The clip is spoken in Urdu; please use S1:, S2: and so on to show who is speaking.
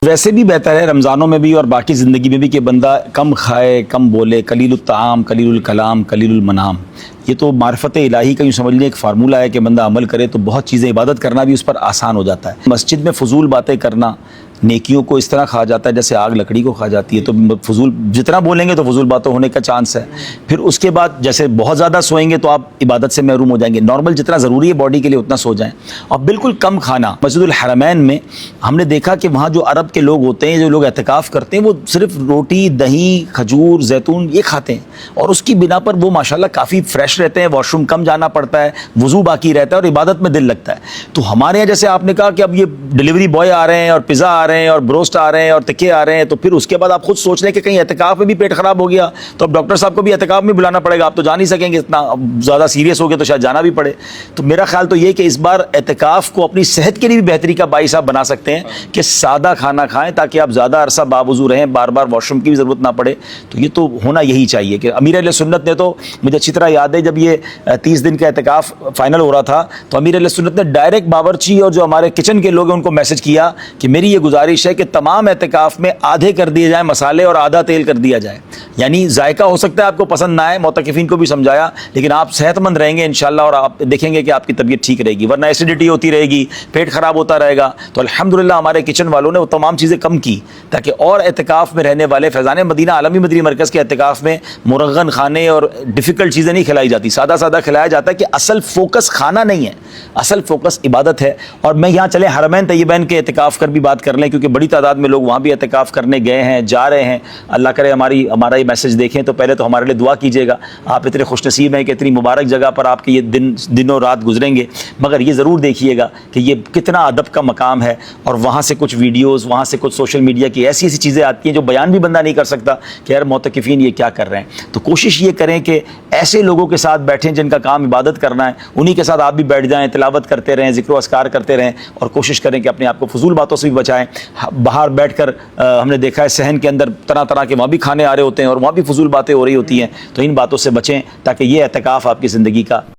S1: ویسے بھی بہتر ہے رمضانوں میں بھی اور باقی زندگی میں بھی کہ بندہ کم کھائے، کم بولے، قلیل الطعام قلیل الکلام قلیل المنام۔ یہ تو معرفت الہی کا یوں سمجھ لیں ایک فارمولہ ہے کہ بندہ عمل کرے تو بہت چیزیں، عبادت کرنا بھی اس پر آسان ہو جاتا ہے۔ مسجد میں فضول باتیں کرنا نیکیوں کو اس طرح کھا جاتا ہے جیسے آگ لکڑی کو کھا جاتی ہے، تو فضول جتنا بولیں گے تو فضول باتوں ہونے کا چانس ہے۔ پھر اس کے بعد جیسے بہت زیادہ سوئیں گے تو آپ عبادت سے محروم ہو جائیں گے۔ نارمل جتنا ضروری ہے باڈی کے لیے اتنا سو جائیں، اور بالکل کم کھانا۔ مسجد الحرمین میں ہم نے دیکھا کہ وہاں جو عرب کے لوگ ہوتے ہیں، جو لوگ اعتکاف کرتے ہیں، وہ صرف روٹی، دہی، کھجور، زیتون یہ کھاتے ہیں، اور اس کی بنا پر وہ ماشاءاللہ کافی فریش رہتے ہیں، واش روم کم جانا پڑتا ہے، وضو باقی رہتا ہے اور عبادت میں دل لگتا ہے۔ تو ہمارے یہاں جیسے آپ نے کہا کہ اب یہ ڈلیوری بوائے آ رہے ہیں اور پیزا آ رہے ہیں اور بروسٹ آ رہے ہیں اور تکے آ رہے ہیں، تو پھر اس کے بعد آپ خود سوچ لیں کہ کہیں اعتکاف میں بھی پیٹ خراب ہو گیا تو اب ڈاکٹر صاحب کو بھی اعتکاف میں بلانا پڑے گا، آپ تو جا نہیں سکیں گے، اتنا زیادہ سیریس ہو گیا تو شاید جانا بھی پڑے۔ تو میرا خیال تو یہ کہ اس بار اعتکاف کو اپنی صحت کے لیے بھی بہتری کا باعث آپ بنا سکتے ہیں کہ سادہ کھانا کھائیں تاکہ آپ زیادہ عرصہ باوضو رہیں، بار بار واش روم کی بھی ضرورت نہ پڑے۔ تو یہ تو ہونا یہی چاہیے کہ امیر اہل سنت نے تو، مجھے اچھی طرح یاد ہے جب یہ 30 دن کا اعتکاف فائنل ہو رہا تھا تو امیر اہل سنت نے ڈائریکٹ باورچی اور جو ہمارے کچن کے لوگ ہیں ان کو میسج کیا کہ میری یہ گزارش ہے کہ تمام اعتکاف میں آدھے کر دیے جائیں مسالے اور آدھا تیل کر دیا جائے، یعنی ذائقہ ہو سکتا ہے آپ کو پسند نہ آئے، معتکفین کو بھی سمجھایا، لیکن آپ صحت مند رہیں گے انشاءاللہ اور آپ دیکھیں گے کہ آپ کی طبیعت ٹھیک رہے گی، ورنہ ایسیڈیٹی ہوتی رہے گی، پیٹ خراب ہوتا رہے گا۔ تو الحمدللہ ہمارے کچن والوں نے وہ تمام چیزیں کم کی تاکہ اور اعتکاف میں رہنے والے، فیضان مدینہ عالمی مدنی مرکز کے اعتکاف میں مرغن کھانے اور ڈیفیکلٹ چیزیں نہیں کھلائی جاتی، سادہ سادہ کھلایا جاتا ہے کہ اصل فوکس کھانا نہیں ہے، اصل فوکس عبادت ہے۔ اور میں یہاں چلے حرمین طیبین کے اعتکاف کر بھی بات کر لیں، کیونکہ بڑی تعداد میں لوگ وہاں بھی اعتکاف کرنے گئے ہیں، جا رہے ہیں۔ اللہ کرے ہمارا یہ میسج دیکھیں تو پہلے تو ہمارے لیے دعا کیجیے گا، آپ اتنے خوش نصیب ہیں کہ اتنی مبارک جگہ پر آپ کے یہ دنوں رات گزریں گے، مگر یہ ضرور دیکھیے گا کہ یہ کتنا ادب کا مقام ہے، اور وہاں سے کچھ ویڈیوز، وہاں سے کچھ سوشل میڈیا کی ایسی چیزیں آتی ہیں جو بیان بھی بندہ نہیں کر سکتا کہ یار معتکفین یہ کیا کر رہے ہیں۔ تو کوشش یہ کریں کہ ایسے لوگوں کے ساتھ بیٹھیں جن کا کام عبادت کرنا ہے، انہی کے ساتھ آپ بھی بیٹھ جائیں، تلاوت کرتے رہیں، ذکر و اذکار کرتے رہیں، اور کوشش کریں کہ اپنے آپ کو فضول باتوں سے بھی بچائیں۔ باہر بیٹھ کر ہم نے دیکھا ہے صحن کے اندر طرح طرح کے وہاں بھی کھانے آ رہے ہوتے ہیں اور وہاں بھی فضول باتیں ہو رہی ہوتی ہیں، تو ان باتوں سے بچیں تاکہ یہ اعتکاف آپ کی زندگی کا